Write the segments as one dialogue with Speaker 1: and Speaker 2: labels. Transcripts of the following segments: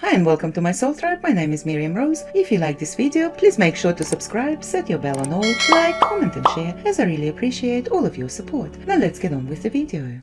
Speaker 1: Hi and welcome to my Soul Tribe. My name is Miriam Rose. If you like this video, please make sure to subscribe, set your bell on all, like, comment and share, as I really appreciate all of your support. Now let's get on with the video.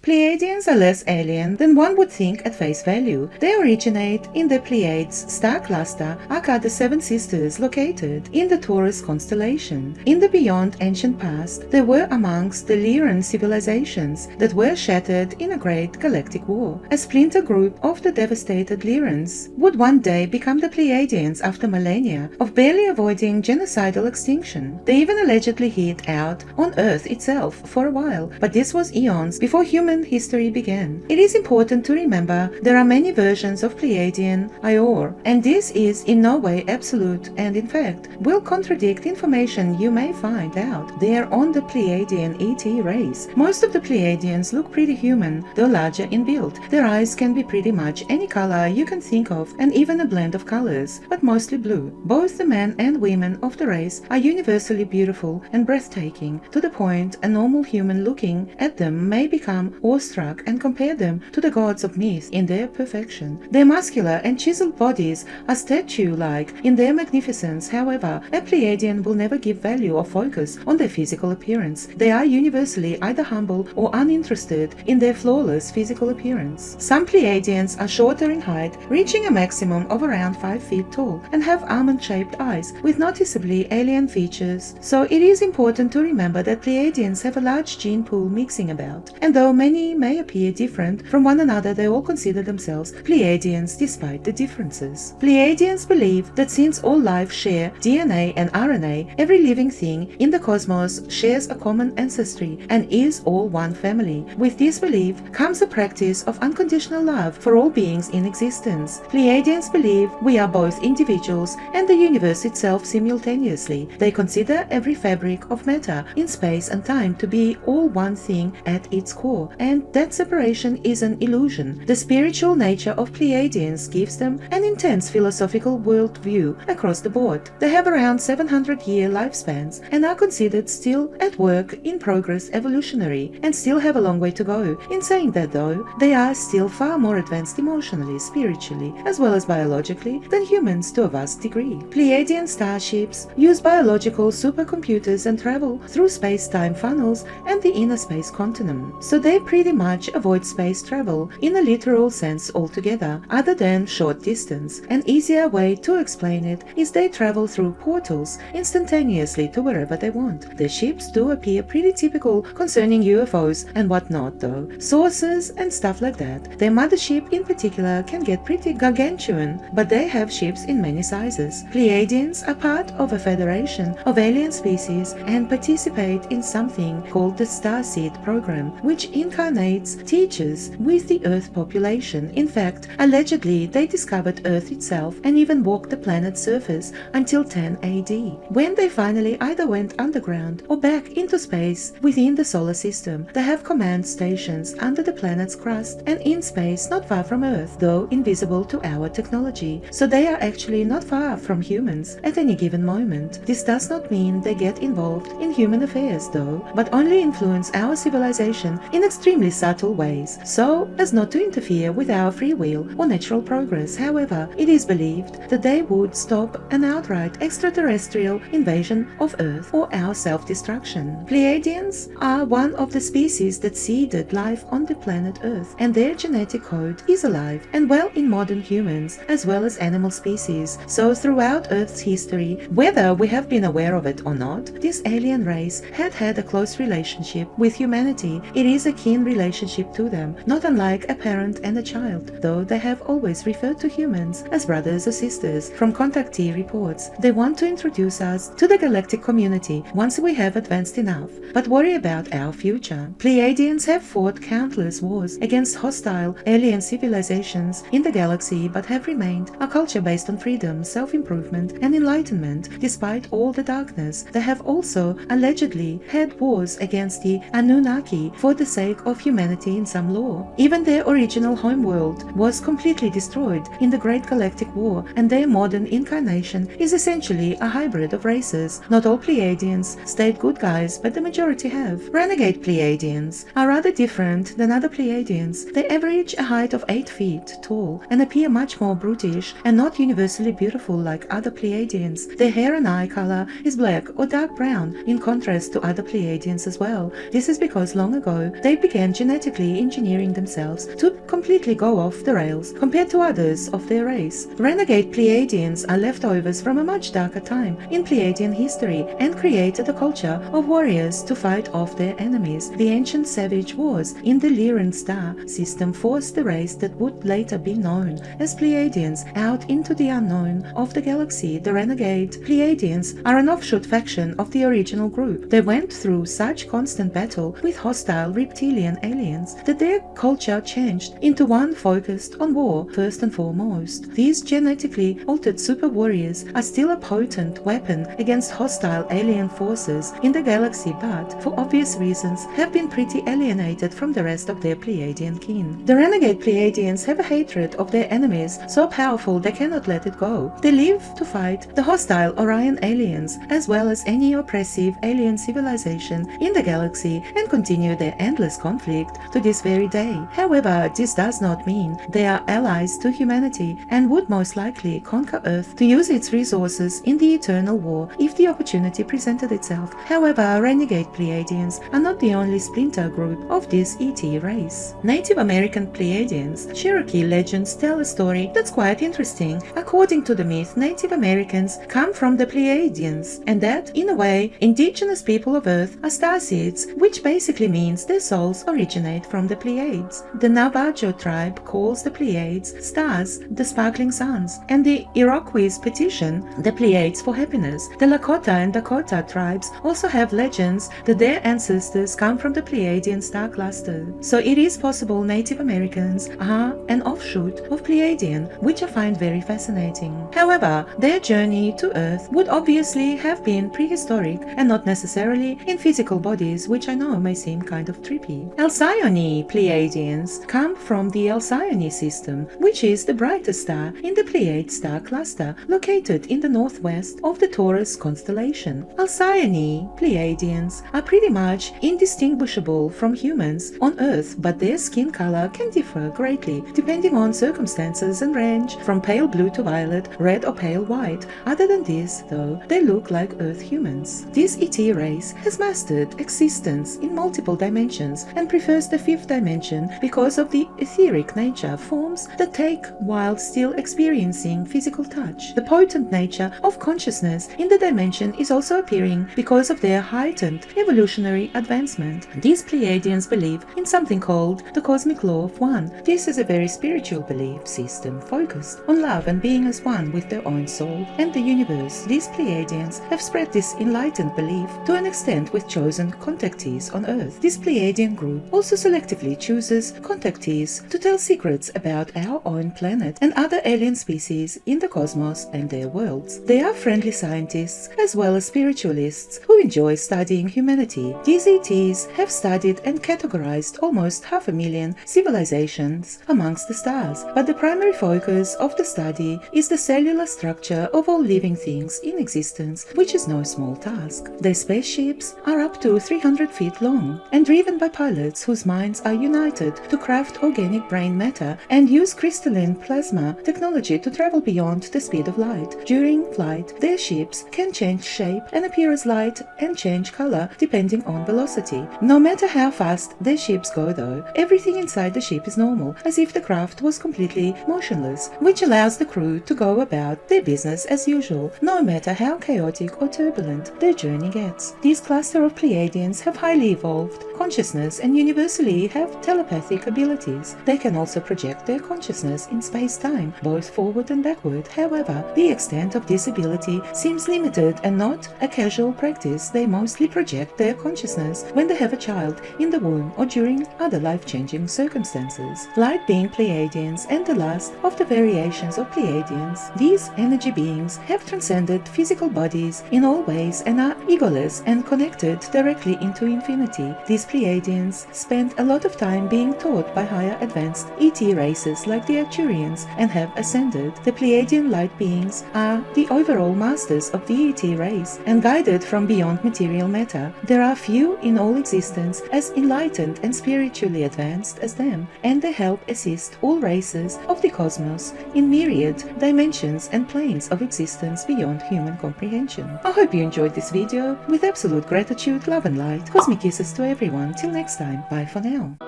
Speaker 1: Pleiadians are less alien than one would think at face value. They originate in the Pleiades star cluster, aka the Seven Sisters, located in the Taurus constellation. In the beyond ancient past, they were amongst the Lyran civilizations that were shattered in a great galactic war. A splinter group of the devastated Lyrans would one day become the Pleiadians after millennia of barely avoiding genocidal extinction. They even allegedly hid out on Earth itself for a while, but this was eons before human history began. It is important to remember there are many versions of Pleiadian Ior, and this is in no way absolute and in fact will contradict information you may find out there on the Pleiadian ET race. Most of the Pleiadians look pretty human, though larger in build. Their eyes can be pretty much any color you can think of and even a blend of colors, but mostly blue. Both the men and women of the race are universally beautiful and breathtaking, to the point a normal human looking at them may become awestruck and compare them to the gods of myth in their perfection. Their muscular and chiseled bodies are statue-like in their magnificence. However, a Pleiadian will never give value or focus on their physical appearance. They are universally either humble or uninterested in their flawless physical appearance. Some Pleiadians are shorter in height, reaching a maximum of around 5 feet tall, and have almond-shaped eyes with noticeably alien features. So it is important to remember that Pleiadians have a large gene pool mixing about, and though many may appear different from one another, they all consider themselves Pleiadians despite the differences. Pleiadians believe that since all life share DNA and RNA, every living thing in the cosmos shares a common ancestry and is all one family. With this belief comes a practice of unconditional love for all beings in existence. Pleiadians believe we are both individuals and the universe itself simultaneously. They consider every fabric of matter in space and time to be all one thing at its core, and that separation is an illusion. The spiritual nature of Pleiadians gives them an intense philosophical worldview across the board. They have around 700-year lifespans and are considered still at work in progress evolutionary, and still have a long way to go. In saying that though, they are still far more advanced emotionally, spiritually, as well as biologically than humans to a vast degree. Pleiadian starships use biological supercomputers and travel through space-time funnels and the inner space continuum. So they pretty much avoid space travel in a literal sense altogether, other than short distance. An easier way to explain it is they travel through portals instantaneously to wherever they want. Their ships do appear pretty typical concerning UFOs and whatnot though, sources and stuff like that. Their mothership in particular can get pretty gargantuan, but they have ships in many sizes. Pleiadians are part of a federation of alien species and participate in something called the starseed program, which incarnates teachers with the Earth population. In fact, allegedly they discovered Earth itself and even walked the planet's surface until 10 AD, when they finally either went underground or back into space within the solar system. They have command stations under the planet's crust and in space not far from Earth, though invisible to our technology. So they are actually not far from humans at any given moment. This does not mean they get involved in human affairs though, but only influence our civilization in extremely subtle ways, so as not to interfere with our free will or natural progress. However, it is believed that they would stop an outright extraterrestrial invasion of Earth or our self-destruction. Pleiadians are one of the species that seeded life on the planet Earth, and their genetic code is alive and well in modern humans as well as animal species. So throughout Earth's history, whether we have been aware of it or not, this alien race had a close relationship with humanity. It is a keen relationship to them, not unlike a parent and a child, though they have always referred to humans as brothers or sisters. From contactee reports, they want to introduce us to the galactic community once we have advanced enough, but worry about our future. Pleiadians have fought countless wars against hostile alien civilizations in the galaxy, but have remained a culture based on freedom, self-improvement and enlightenment despite all the darkness. They have also allegedly had wars against the Anunnaki for the sake of humanity in some lore. Even their original homeworld was completely destroyed in the Great Galactic War, and their modern incarnation is essentially a hybrid of races. Not all Pleiadians stayed good guys, but the majority have. Renegade Pleiadians are rather different than other Pleiadians. They average a height of 8 feet tall and appear much more brutish and not universally beautiful like other Pleiadians. Their hair and eye color is black or dark brown, in contrast to other Pleiadians as well. This is because long ago they began genetically engineering themselves to completely go off the rails compared to others of their race. Renegade Pleiadians are leftovers from a much darker time in Pleiadian history and created a culture of warriors to fight off their enemies. The ancient savage wars in the Lyran star system forced the race that would later be known as Pleiadians out into the unknown of the galaxy. The Renegade Pleiadians are an offshoot faction of the original group. They went through such constant battle with hostile reptilian aliens that their culture changed into one focused on war first and foremost. These genetically altered super warriors are still a potent weapon against hostile alien forces in the galaxy, but for obvious reasons have been pretty alienated from the rest of their Pleiadian kin. The Renegade Pleiadians have a hatred of their enemies so powerful they cannot let it go. They live to fight the hostile Orion aliens as well as any oppressive alien civilization in the galaxy and continue their endless conflict to this very day. However, this does not mean they are allies to humanity and would most likely conquer Earth to use its resources in the eternal war if the opportunity presented itself. However, Renegade Pleiadians are not the only splinter group of this ET race. Native American Pleiadians. Cherokee legends tell a story that's quite interesting. According to the myth, Native Americans come from the Pleiadians, and that, in a way, indigenous people of Earth are starseeds, which basically means their souls originate from the Pleiades. The Navajo tribe calls the Pleiades stars, the sparkling suns, and the Iroquois petition the Pleiades for happiness. The Lakota and Dakota tribes also have legends that their ancestors come from the Pleiadian star cluster. So it is possible Native Americans are an offshoot of Pleiadian, which I find very fascinating. However, their journey to Earth would obviously have been prehistoric and not necessarily in physical bodies, which I know may seem kind of trippy. Alcyone Pleiadians come from the Alcyone system, which is the brightest star in the Pleiade star cluster, located in the northwest of the Taurus constellation. Alcyone Pleiadians are pretty much indistinguishable from humans on Earth, but their skin color can differ greatly depending on circumstances and range from pale blue to violet, red or pale white. Other than this, though, they look like Earth humans. This ET race has mastered existence in multiple dimensions and prefers the fifth dimension because of the etheric nature, forms that take while still experiencing physical touch. The potent nature of consciousness in the dimension is also appearing because of their heightened evolutionary advancement. These Pleiadians believe in something called the cosmic law of one. This is a very spiritual belief system focused on love and being as one with their own soul and the universe. These Pleiadians have spread this enlightened belief to an extent with chosen contactees on Earth. This Pleiadian group also selectively chooses contactees to tell secrets about our own planet and other alien species in the cosmos and their worlds. They are friendly scientists as well as spiritualists who enjoy studying humanity. These ETs have studied and categorized almost 500,000 civilizations amongst the stars, but the primary focus of the study is the cellular structure of all living things in existence, which is no small task. Their spaceships are up to 300 feet long and driven by pilots whose minds are united to craft organic brain matter and use crystalline plasma technology to travel beyond the speed of light. During flight, their ships can change shape and appear as light and change color depending on velocity. No matter how fast their ships go though, everything inside the ship is normal, as if the craft was completely motionless, which allows the crew to go about their business as usual, no matter how chaotic or turbulent their journey gets. These cluster of Pleiadians have highly evolved consciousness and universally have telepathic abilities. They can also project their consciousness in space-time, both forward and backward. However, the extent of this ability seems limited and not a casual practice. They mostly project their consciousness when they have a child in the womb or during other life-changing circumstances. Light being Pleiadians and the last of the variations of Pleiadians, these energy beings have transcended physical bodies in all ways and are egoless and connected directly into infinity. These Pleiadians Pleiadians spend a lot of time being taught by higher advanced ET races like the Arcturians and have ascended. The Pleiadian light beings are the overall masters of the ET race and guided from beyond material matter. There are few in all existence as enlightened and spiritually advanced as them, and they help assist all races of the cosmos in myriad dimensions and planes of existence beyond human comprehension. I hope you enjoyed this video. With absolute gratitude, love and light, cosmic kisses to everyone. Till next time, bye for now.